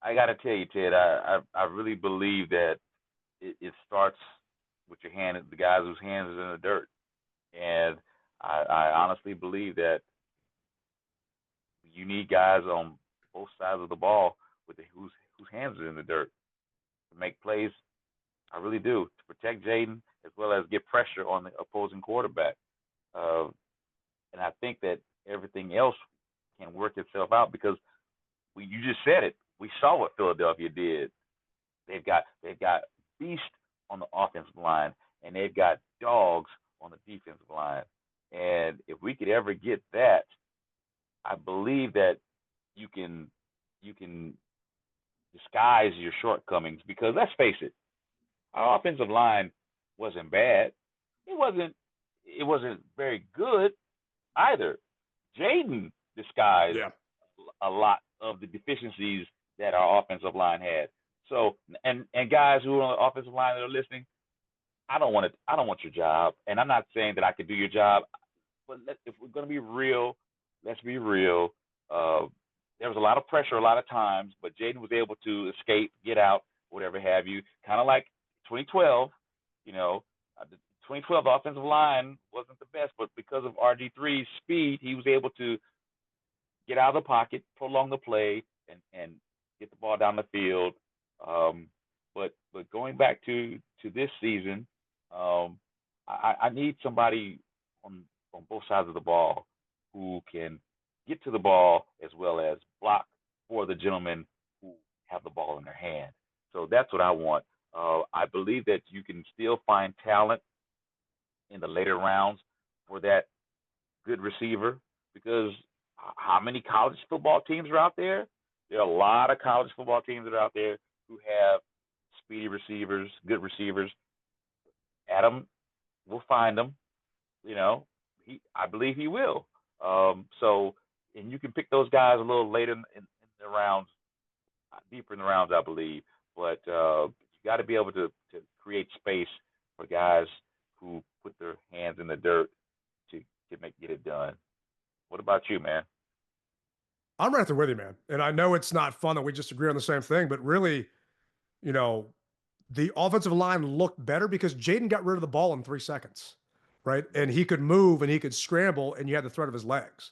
I got to tell you, Ted, I really believe that it starts with your hand, the guys whose hands is in the dirt. And I honestly believe that you need guys on both sides of the ball with whose hands are in the dirt to make plays. I really do, to protect Jaden as well as get pressure on the opposing quarterback. And I think that everything else can work itself out because you just said it. We saw what Philadelphia did. They've got beast on the offensive line, and they've got dogs on the defensive line. And if we could ever get that, I believe that you can disguise your shortcomings because let's face it, our offensive line wasn't bad. It wasn't very good either. Jaden disguised a lot of the deficiencies that our offensive line had. So, and guys who are on the offensive line that are listening, I don't want your job, and I'm not saying that I could do your job, but if we're going to be real, let's be real. There was a lot of pressure a lot of times, but Jaden was able to escape, get out, whatever have you. Kind of like 2012, the 2012 offensive line wasn't the best, but because of RG3's speed, he was able to get out of the pocket, prolong the play, and get the ball down the field. But going back to this season, I need somebody on both sides of the ball who can get to the ball as well as block for the gentlemen who have the ball in their hand. So that's what I want. I believe that you can still find talent in the later rounds for that good receiver because how many college football teams are out there? There are a lot of college football teams that are out there who have speedy receivers, good receivers. Adam will find them. I believe he will. And you can pick those guys a little later in the rounds, deeper in the rounds, I believe. But you got to be able to create space for guys who put their hands in the dirt to get it done. What about you, man? I'm right there with you, man. And I know it's not fun that we just agree on the same thing, but really, the offensive line looked better because Jaden got rid of the ball in 3 seconds, right? And he could move and he could scramble and you had the threat of his legs.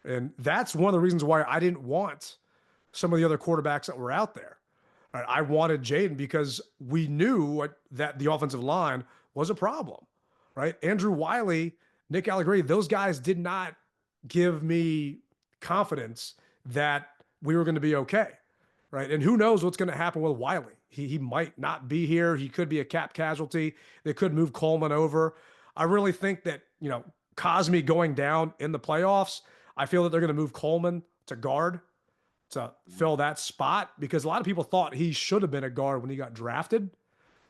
And that's one of the reasons why I didn't want some of the other quarterbacks that were out there. Right? I wanted Jaden because we knew that the offensive line was a problem, right? Andrew Wiley, Nick Allegretti, those guys did not give me confidence that we were going to be okay, right? And who knows what's going to happen with Wiley. He might not be here. He could be a cap casualty. They could move Coleman over. I really think that, Cosme going down in the playoffs, I feel that they're going to move Coleman to guard to fill that spot because a lot of people thought he should have been a guard when he got drafted.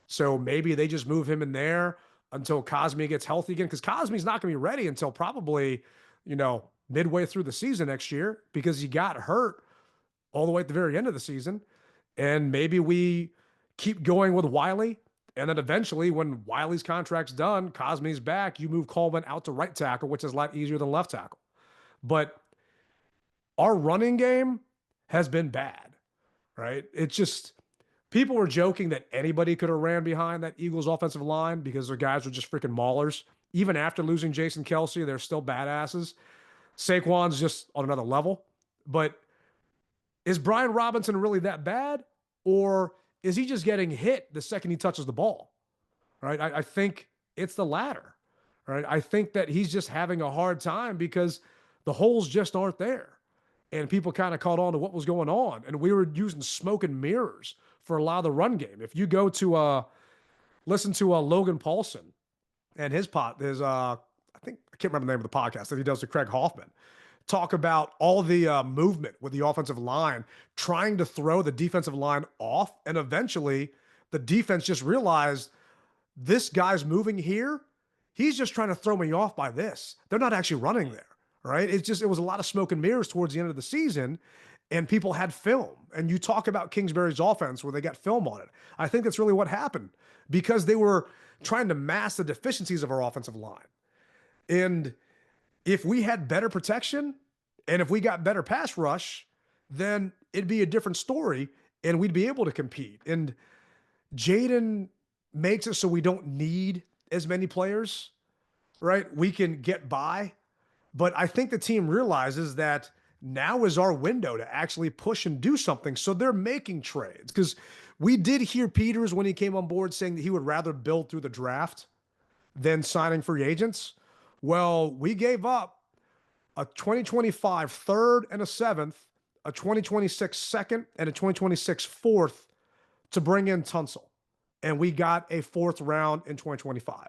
So maybe they just move him in there until Cosme gets healthy again because Cosme's not going to be ready until probably, midway through the season next year because he got hurt all the way at the very end of the season. And maybe we keep going with Wiley. And then eventually when Wiley's contract's done, Cosme's back, you move Coleman out to right tackle, which is a lot easier than left tackle. But our running game has been bad, right? It's just, people were joking that anybody could have ran behind that Eagles offensive line because their guys were just freaking maulers. Even after losing Jason Kelsey, they're still badasses. Saquon's just on another level. But is Brian Robinson really that bad? Or is he just getting hit the second he touches the ball? Right? I think it's the latter. Right? I think that he's just having a hard time because the holes just aren't there. And people kind of caught on to what was going on. And we were using smoke and mirrors for a lot of the run game. If you go to listen to Logan Paulson and his I can't remember the name of the podcast that he does to Craig Hoffman, talk about all the movement with the offensive line, trying to throw the defensive line off. And eventually the defense just realized this guy's moving here. He's just trying to throw me off by this. They're not actually running there, right? It was a lot of smoke and mirrors towards the end of the season. and people had film. And you talk about Kingsbury's offense where they got film on it. I think that's really what happened because they were trying to mask the deficiencies of our offensive line. And if we had better protection and if we got better pass rush, then it'd be a different story and we'd be able to compete. And Jaden makes it so we don't need as many players, right? We can get by. But I think the team realizes that now is our window to actually push and do something. So they're making trades because we did hear Peters when he came on board saying that he would rather build through the draft than signing free agents. Well, we gave up a 2025 third and a seventh, a 2026 second, and a 2026 fourth to bring in Tunsil. And we got a fourth round in 2025.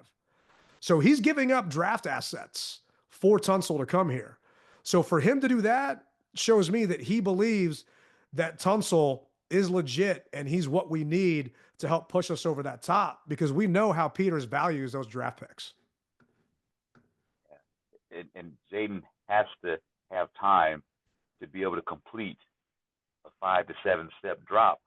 So he's giving up draft assets for Tunsil to come here. So for him to do that shows me that he believes that Tunsil is legit and he's what we need to help push us over that top because we know how Peters values those draft picks. And Jaden has to have time to be able to complete a 5 to 7 step drop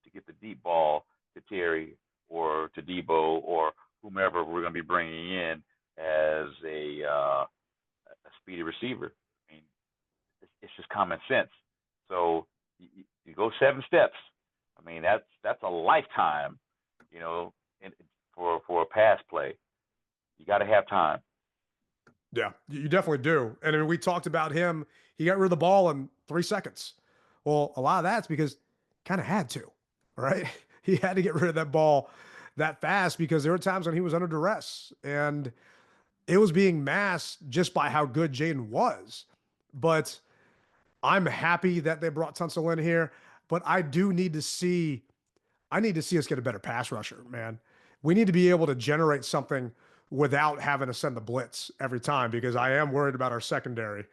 to get the deep ball to Terry or to Debo or whomever we're going to be bringing in as a speedy receiver. I mean, it's just common sense. So you go 7 steps. I mean, that's a lifetime, for a pass play. You got to have time. Yeah, you definitely do. And I mean, we talked about him. He got rid of the ball in 3 seconds. Well, a lot of that's because kind of had to, right? He had to get rid of that ball that fast because there were times when he was under duress and it was being masked just by how good Jaden was. But I'm happy that they brought Tunsil in here, but I need to see us get a better pass rusher, man. We need to be able to generate something without having to send the blitz every time because I am worried about our secondary.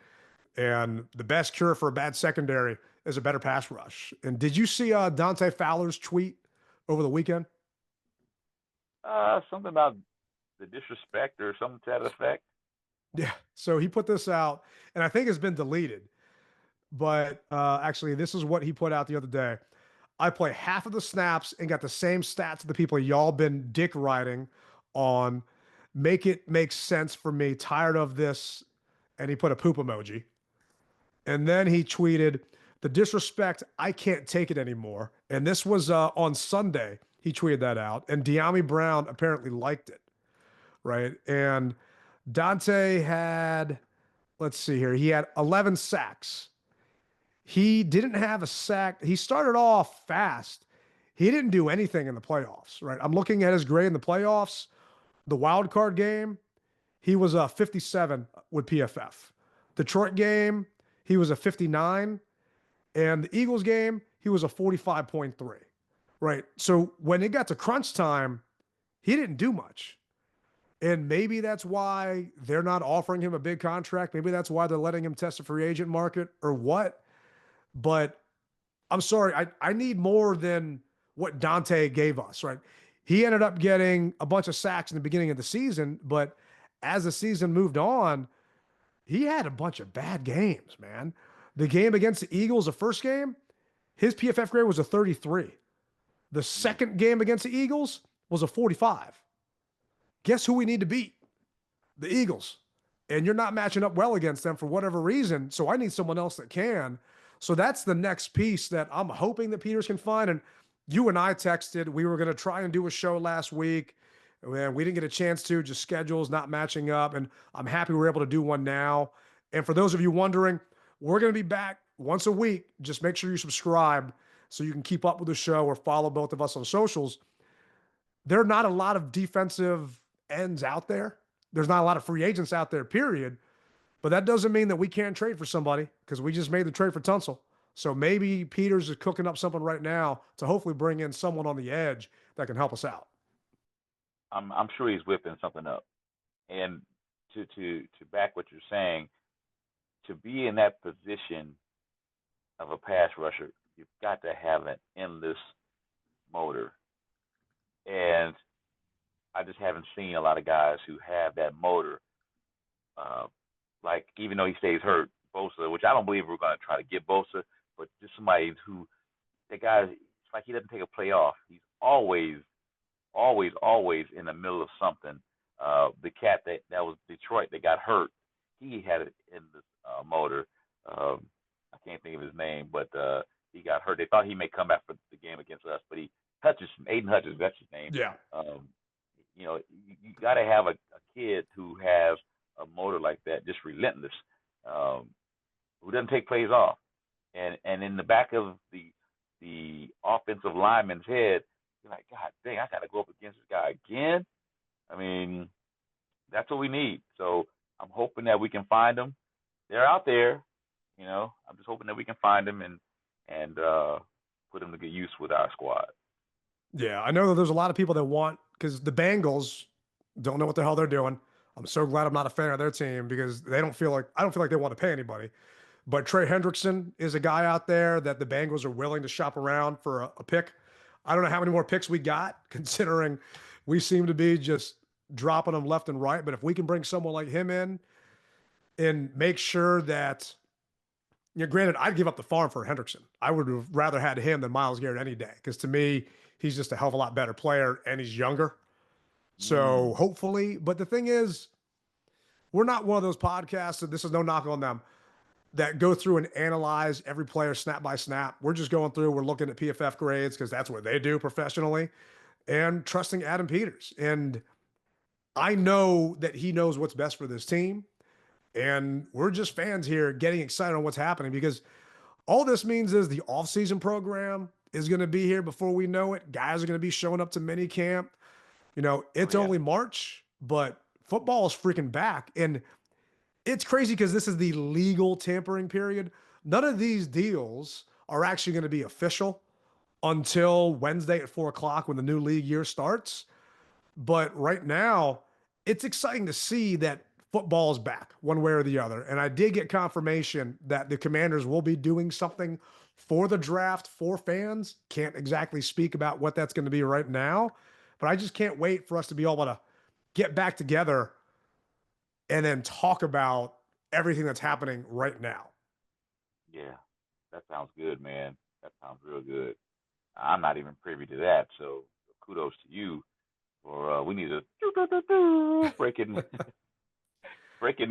And the best cure for a bad secondary is a better pass rush. And did you see Dante Fowler's tweet over the weekend? Something about the disrespect or something to that effect. Yeah. So he put this out, and I think it's been deleted. But actually, this is what he put out the other day. I play half of the snaps and got the same stats of the people y'all been dick riding on. Make it make sense for me. Tired of this. And he put a poop emoji. And then he tweeted, the disrespect, I can't take it anymore. And this was on Sunday. He tweeted that out. And De'Ami Brown apparently liked it. Right. And Dante had, let's see here. He had 11 sacks. He didn't have a sack. He started off fast. He didn't do anything in the playoffs, right? I'm looking at his grade in the playoffs. The wild card game, he was a 57 with PFF. Detroit game, he was a 59. And the Eagles game, he was a 45.3, right? So when it got to crunch time, he didn't do much. And maybe that's why they're not offering him a big contract. Maybe that's why they're letting him test the free agent market or what. But I'm sorry, I need more than what Dante gave us, right? He ended up getting a bunch of sacks in the beginning of the season, but as the season moved on, he had a bunch of bad games, man. The game against the Eagles, the first game, his PFF grade was a 33. The second game against the Eagles was a 45. Guess who we need to beat? The Eagles. And you're not matching up well against them for whatever reason, so I need someone else that can. So that's the next piece that I'm hoping that Peters can find. And you and I texted. We were going to try and do a show last week. And we didn't get a chance to, just schedules not matching up. And I'm happy we're able to do one now. And for those of you wondering, we're going to be back once a week. Just make sure you subscribe so you can keep up with the show or follow both of us on socials. There are not a lot of defensive ends out there. There's not a lot of free agents out there, period. But that doesn't mean that we can't trade for somebody because we just made the trade for Tunsil. So maybe Peters is cooking up something right now to hopefully bring in someone on the edge that can help us out. I'm sure he's whipping something up. And to back what you're saying, to be in that position of a pass rusher, you've got to have an endless motor. And I just haven't seen a lot of guys who have that motor. Like, even though he stays hurt, Bosa, which I don't believe we're going to try to get Bosa, but just somebody that guy, it's like he doesn't take a play off. He's always, always in the middle of something. The cat that was Detroit that got hurt, he had it in the motor. I can't think of his name, but he got hurt. They thought he may come back for the game against us, but Aiden Hutchins, that's his name. Yeah. You got to have a kid who has a motor like that, just relentless, who doesn't take plays off. And in the back of the offensive lineman's head, you're like, God dang, I got to go up against this guy again. I mean, that's what we need. So I'm hoping that we can find them. They're out there, I'm just hoping that we can find them and put them to good use with our squad. Yeah, I know that there's a lot of people that want, because the Bengals don't know what the hell they're doing. I'm so glad I'm not a fan of their team because I don't feel like they want to pay anybody. But Trey Hendrickson is a guy out there that the Bengals are willing to shop around for a pick. I don't know how many more picks we got, considering we seem to be just dropping them left and right. But if we can bring someone like him in and make sure that, granted, I'd give up the farm for Hendrickson. I would have rather had him than Myles Garrett any day, because to me, he's just a hell of a lot better player and he's younger. So hopefully, but the thing is, we're not one of those podcasts, and this is no knock on them, that go through and analyze every player snap by snap. We're just going through, we're looking at PFF grades because that's what they do professionally, and trusting Adam Peters. And I know that he knows what's best for this team. And we're just fans here getting excited on what's happening, because all this means is the offseason program is going to be here before we know it. Guys are going to be showing up to mini camp. It's only March, but football is freaking back. And it's crazy because this is the legal tampering period. None of these deals are actually going to be official until Wednesday at 4:00 when the new league year starts. But right now, it's exciting to see that football is back one way or the other. And I did get confirmation that the Commanders will be doing something for the draft for fans. Can't exactly speak about what that's going to be right now, but I just can't wait for us to be able to get back together and then talk about everything that's happening right now. Yeah, that sounds good, man. That sounds real good. I'm not even privy to that, so kudos to you. For we need a breaking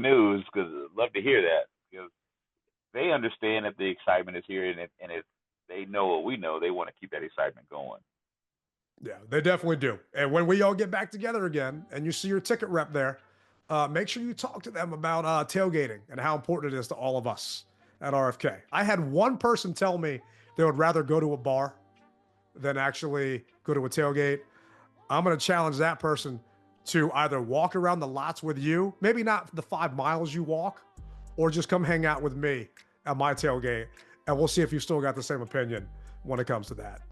news, because I'd love to hear that, because they understand that the excitement is here, and if they know what we know, they want to keep that excitement going. Yeah, they definitely do. And when we all get back together again and you see your ticket rep there, make sure you talk to them about tailgating and how important it is to all of us at RFK. I had one person tell me they would rather go to a bar than actually go to a tailgate. I'm going to challenge that person to either walk around the lots with you, maybe not the 5 miles you walk, or just come hang out with me at my tailgate, and we'll see if you still got the same opinion when it comes to that.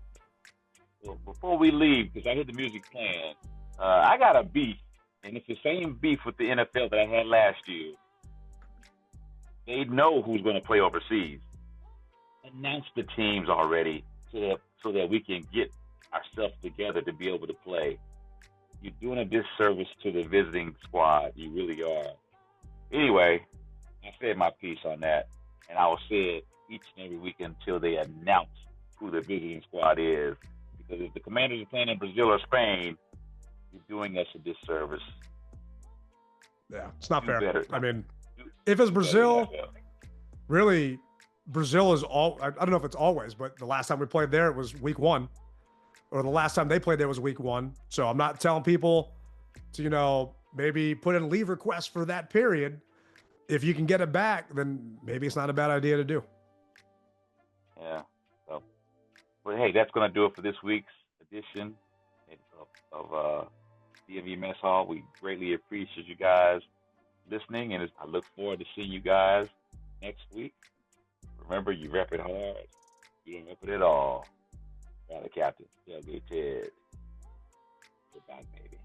Well, before we leave, because I hear the music playing, I got a beef, and it's the same beef with the NFL that I had last year. They know who's going to play overseas. Announce the teams already so that we can get ourselves together to be able to play. You're doing a disservice to the visiting squad. You really are. Anyway, I said my piece on that, and I will say it each and every week until they announce who the visiting squad is. Because if the Commanders are playing in Brazil or Spain, you're doing us a disservice. Yeah, it's not fair. Better. I mean, if it's Brazil, really, Brazil is all, I don't know if it's always, but the last time we played there, it was week 1. Or the last time they played there was week 1. So I'm not telling people to, maybe put in leave requests for that period. If you can get it back, then maybe it's not a bad idea to do. Yeah. So, well, hey, that's going to do it for this week's edition of DMV Mess Hall. We greatly appreciate you guys listening, and I look forward to seeing you guys next week. Remember, you rep it hard. You don't rep it at all. The Captain, Tailgate Ted. Goodbye, baby.